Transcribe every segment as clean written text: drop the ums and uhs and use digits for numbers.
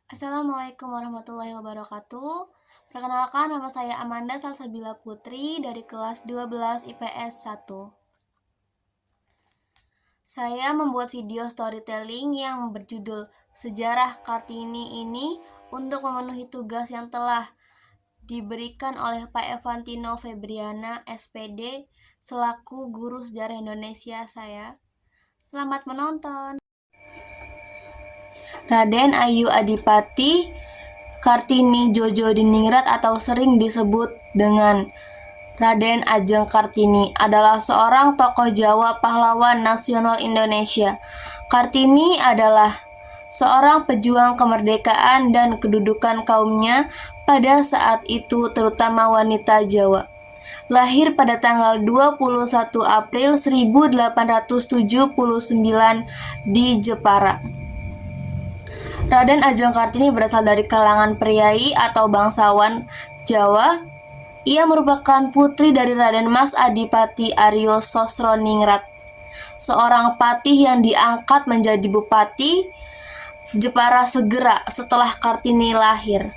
Assalamualaikum warahmatullahi wabarakatuh. Perkenalkan, nama saya Amanda Salsabila Putri dari kelas 12 IPS 1. Saya membuat video storytelling yang berjudul Sejarah Kartini ini untuk memenuhi tugas yang telah diberikan oleh Pak Evantino Febriana, SPD, selaku Guru Sejarah Indonesia saya. Selamat menonton. Raden Ayu Adipati Kartini Djodjodiningrat atau sering disebut dengan Raden Ajeng Kartini adalah seorang tokoh Jawa pahlawan nasional Indonesia. Kartini adalah seorang pejuang kemerdekaan dan kedudukan kaumnya pada saat itu, terutama wanita Jawa. Lahir pada tanggal 21 April 1879 di Jepara. Raden Ajeng Kartini berasal dari kalangan priai atau bangsawan Jawa. Ia merupakan putri dari Raden Mas Adipati Aryo Sosroningrat, seorang patih yang diangkat menjadi bupati Jepara segera setelah Kartini lahir.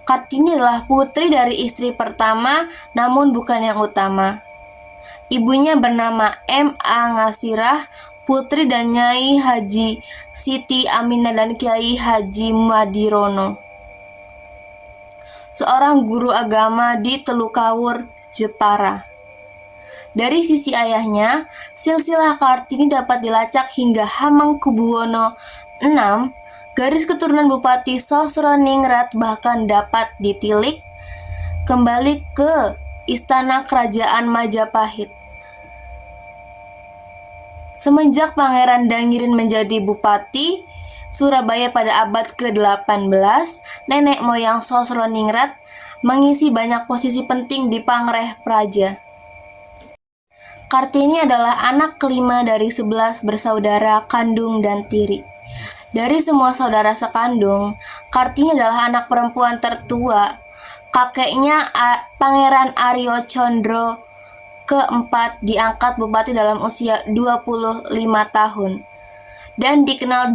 Kartini adalah putri dari istri pertama, namun bukan yang utama. Ibunya bernama M.A. Ngasirah, putri dan Nyai Haji Siti Aminah dan Kiai Haji Madirono, seorang guru agama di Telukawur, Jepara. Dari sisi ayahnya, silsilah Kartini dapat dilacak hingga Hamengkubuwono VI, garis keturunan Bupati Sosroningrat, bahkan dapat ditilik kembali ke istana kerajaan Majapahit. Semenjak Pangeran Dangirin menjadi bupati Surabaya pada abad ke-18, nenek moyang Sosroningrat mengisi banyak posisi penting di Pangreh Praja. Kartini adalah anak kelima dari 11 bersaudara kandung dan tiri. Dari semua saudara sekandung, Kartini adalah anak perempuan tertua. Kakeknya Pangeran Aryo Condro keempat diangkat bupati dalam usia 25 tahun dan dikenal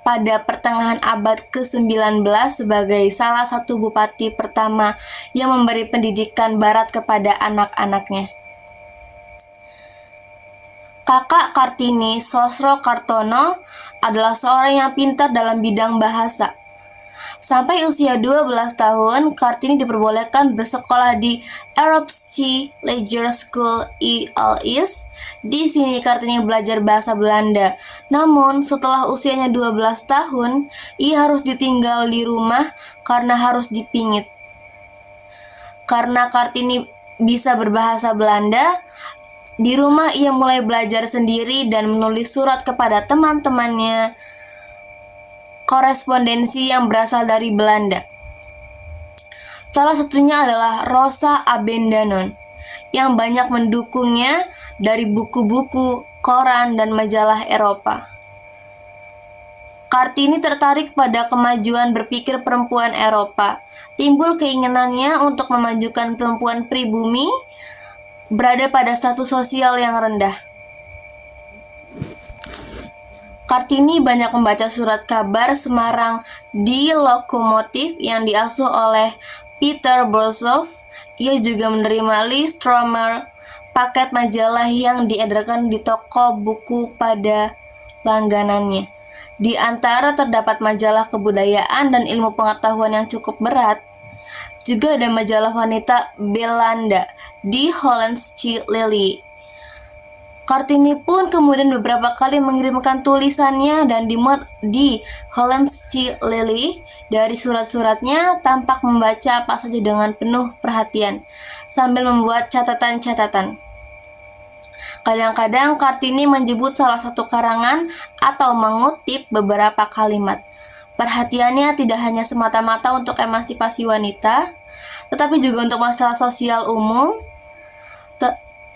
pada pertengahan abad ke-19 sebagai salah satu bupati pertama yang memberi pendidikan barat kepada anak-anaknya. Kakak Kartini, Sosro Kartono, adalah seorang yang pintar dalam bidang bahasa. Sampai usia 12 tahun, Kartini diperbolehkan bersekolah di Europese Leger School ILS. Di sini Kartini belajar bahasa Belanda. Namun, setelah usianya 12 tahun, ia harus ditinggal di rumah karena harus dipingit. Karena Kartini bisa berbahasa Belanda, di rumah ia mulai belajar sendiri dan menulis surat kepada teman-temannya, korespondensi yang berasal dari Belanda. Salah satunya adalah Rosa Abendanon, yang banyak mendukungnya dari buku-buku, koran, dan majalah Eropa. Kartini tertarik pada kemajuan berpikir perempuan Eropa. Timbul keinginannya untuk memajukan perempuan pribumi berada pada status sosial yang rendah. Kartini banyak membaca surat kabar Semarang di Lokomotif yang diasuh oleh Peter Brosov. Ia juga menerima Lee Stromer, paket majalah yang diedarkan di toko buku pada langganannya. Di antara terdapat majalah kebudayaan dan ilmu pengetahuan yang cukup berat. Juga ada majalah wanita Belanda di Hollandsche Lily. Kartini pun kemudian beberapa kali mengirimkan tulisannya dan dimuat di Hollandsche Lily. Dari surat-suratnya tampak membaca apa saja dengan penuh perhatian, sambil membuat catatan-catatan. Kadang-kadang Kartini menyebut salah satu karangan atau mengutip beberapa kalimat. Perhatiannya tidak hanya semata-mata untuk emansipasi wanita, tetapi juga untuk masalah sosial umum.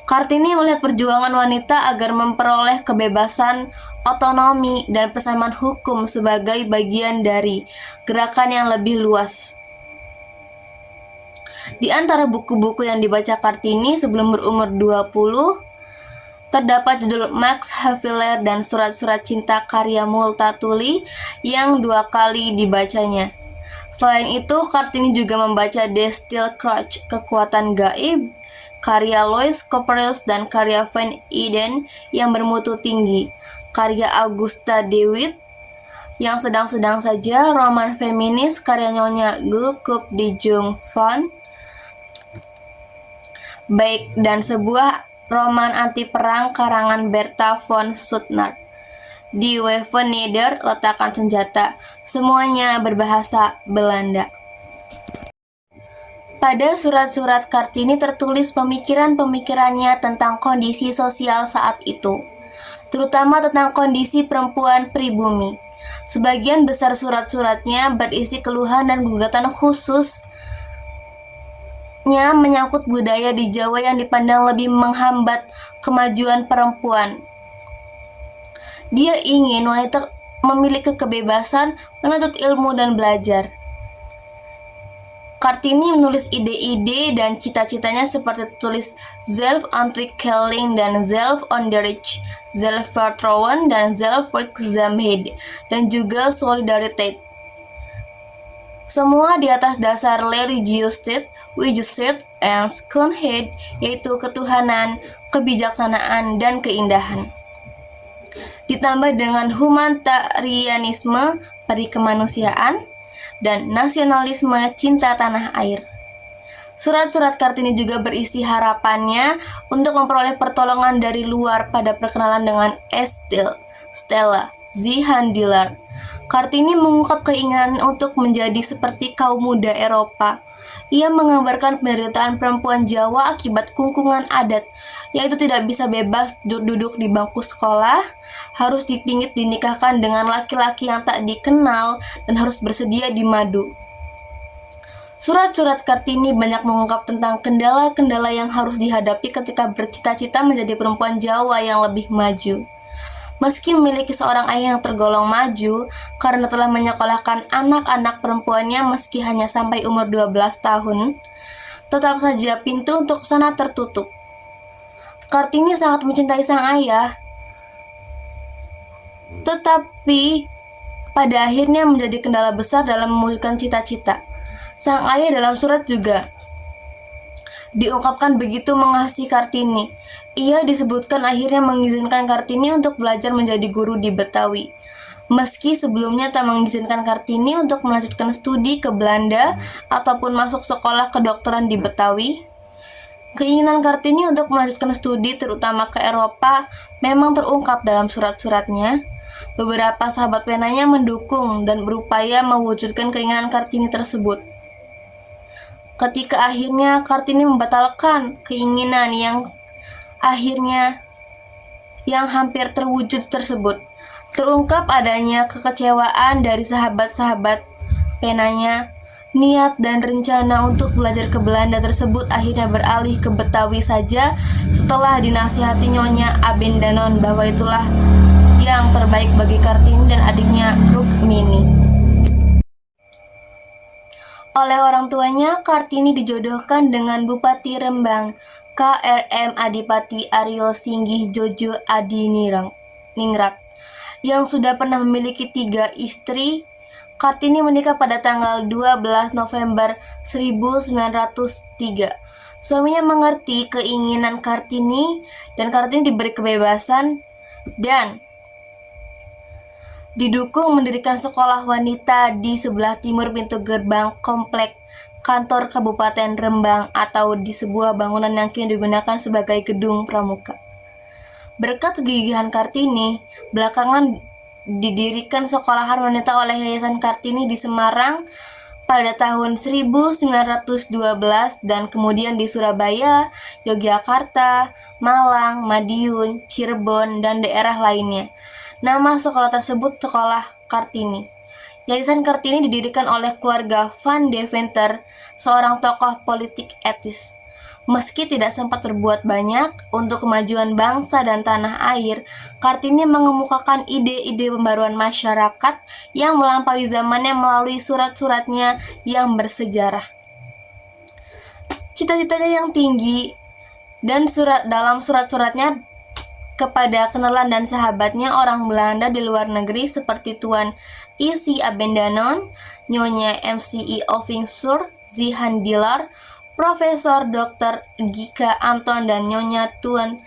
Kartini melihat perjuangan wanita agar memperoleh kebebasan, otonomi, dan persamaan hukum sebagai bagian dari gerakan yang lebih luas. Di antara buku-buku yang dibaca Kartini sebelum berumur 20 Terdapat judul Max Havelaar dan Surat-Surat Cinta karya Multatuli yang 2 kali dibacanya. Selain itu, Kartini juga membaca The Steel Crouch, Kekuatan Gaib, karya Lois Copperius dan karya Van Eden yang bermutu tinggi, karya Augusta DeWitt yang sedang-sedang saja, roman feminis karya Nyonya Gu Kup Di Jung Van Baik, dan sebuah roman anti perang karangan Bertha von Suttner. Di Wapenheder, Letakkan Senjata, semuanya berbahasa Belanda. Pada surat-surat Kartini tertulis pemikiran-pemikirannya tentang kondisi sosial saat itu, terutama tentang kondisi perempuan pribumi. Sebagian besar surat-suratnya berisi keluhan dan gugatan khususnya menyangkut budaya di Jawa yang dipandang lebih menghambat kemajuan perempuan. Dia ingin wanita memiliki kebebasan menuntut ilmu dan belajar. Kartini menulis ide-ide dan cita-citanya seperti tulis Zelfontwikkeling dan Zelfonderich, Zelfvertrouwen dan Zelfwerkzaamheid, dan juga Solidariteit. Semua di atas dasar religiositeit, wijsheid, en schoonheid, yaitu ketuhanan, kebijaksanaan, dan keindahan. Ditambah dengan humanitarianisme, peri kemanusiaan, dan nasionalisme, cinta tanah air. Surat-surat Kartini juga berisi harapannya untuk memperoleh pertolongan dari luar pada perkenalan dengan Stella Zihandiller. Kartini mengungkap keinginan untuk menjadi seperti kaum muda Eropa. Ia menggambarkan penderitaan perempuan Jawa akibat kungkungan adat, yaitu tidak bisa bebas duduk di bangku sekolah, harus dipingit dinikahkan dengan laki-laki yang tak dikenal, dan harus bersedia dimadu. Surat-surat Kartini banyak mengungkap tentang kendala-kendala yang harus dihadapi ketika bercita-cita menjadi perempuan Jawa yang lebih maju. Meski memiliki seorang ayah yang tergolong maju karena telah menyekolahkan anak-anak perempuannya meski hanya sampai umur 12 tahun, tetap saja pintu untuk sana tertutup. Kartini sangat mencintai sang ayah, tetapi pada akhirnya menjadi kendala besar dalam mewujudkan cita-cita. Sang ayah dalam surat juga diungkapkan begitu mengasihi Kartini. Ia disebutkan akhirnya mengizinkan Kartini untuk belajar menjadi guru di Betawi, meski sebelumnya tak mengizinkan Kartini untuk melanjutkan studi ke Belanda ataupun masuk sekolah kedokteran di Betawi. Keinginan Kartini untuk melanjutkan studi terutama ke Eropa memang terungkap dalam surat-suratnya. Beberapa sahabat penanya mendukung dan berupaya mewujudkan keinginan Kartini tersebut. Ketika akhirnya Kartini membatalkan keinginan yang hampir terwujud tersebut, terungkap adanya kekecewaan dari sahabat-sahabat penanya. Niat dan rencana untuk belajar ke Belanda tersebut akhirnya beralih ke Betawi saja setelah dinasihati Nyonya Abendanon bahwa itulah yang terbaik bagi Kartini dan adiknya Rukmini. Oleh orang tuanya, Kartini dijodohkan dengan Bupati Rembang, KRM Adipati Aryo Singgih Jojo Adiningrat, yang sudah pernah memiliki 3 istri. Kartini menikah pada tanggal 12 November 1903. Suaminya mengerti keinginan Kartini dan Kartini diberi kebebasan dan didukung mendirikan sekolah wanita di sebelah timur pintu gerbang komplek kantor Kabupaten Rembang atau di sebuah bangunan yang kini digunakan sebagai gedung pramuka. Berkat kegigihan Kartini, belakangan didirikan sekolahan wanita oleh Yayasan Kartini di Semarang pada tahun 1912 dan kemudian di Surabaya, Yogyakarta, Malang, Madiun, Cirebon, dan daerah lainnya. Nama sekolah tersebut Sekolah Kartini. Yayasan Kartini didirikan oleh keluarga Van Deventer, seorang tokoh politik etis. Meski tidak sempat berbuat banyak untuk kemajuan bangsa dan tanah air, Kartini mengemukakan ide-ide pembaruan masyarakat yang melampaui zamannya melalui surat-suratnya yang bersejarah. Cita-citanya yang tinggi dan dalam surat-suratnya kepada kenalan dan sahabatnya orang Belanda di luar negeri seperti Tuan E.C. Abendanon, Nyonya M.C.E. Ovingsur, Zihan Diller, Profesor Dr. Gika Anton dan Nyonya Tuan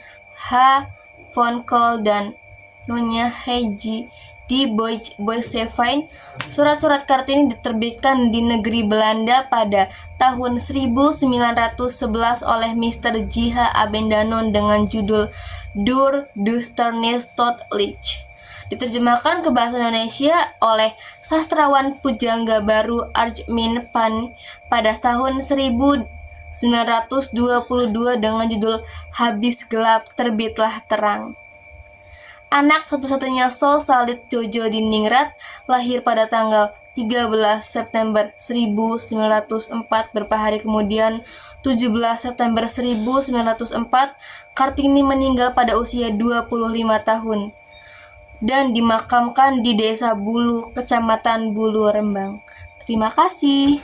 H. von Kohl dan Nyonya Heiji di Boissevain. Surat-surat Kartini diterbitkan di negeri Belanda pada tahun 1911 oleh Mr. J.H. Abendanon dengan judul Door Duisternis tot Licht. Diterjemahkan ke bahasa Indonesia oleh sastrawan pujangga baru Arjmin Pan pada tahun 1922 dengan judul Habis Gelap Terbitlah Terang. Anak satu-satunya Sol Salit Jojo Diningrat lahir pada tanggal 13 September 1904. Beberapa hari kemudian, 17 September 1904, Kartini meninggal pada usia 25 tahun dan dimakamkan di Desa Bulu, Kecamatan Bulu, Rembang. Terima kasih.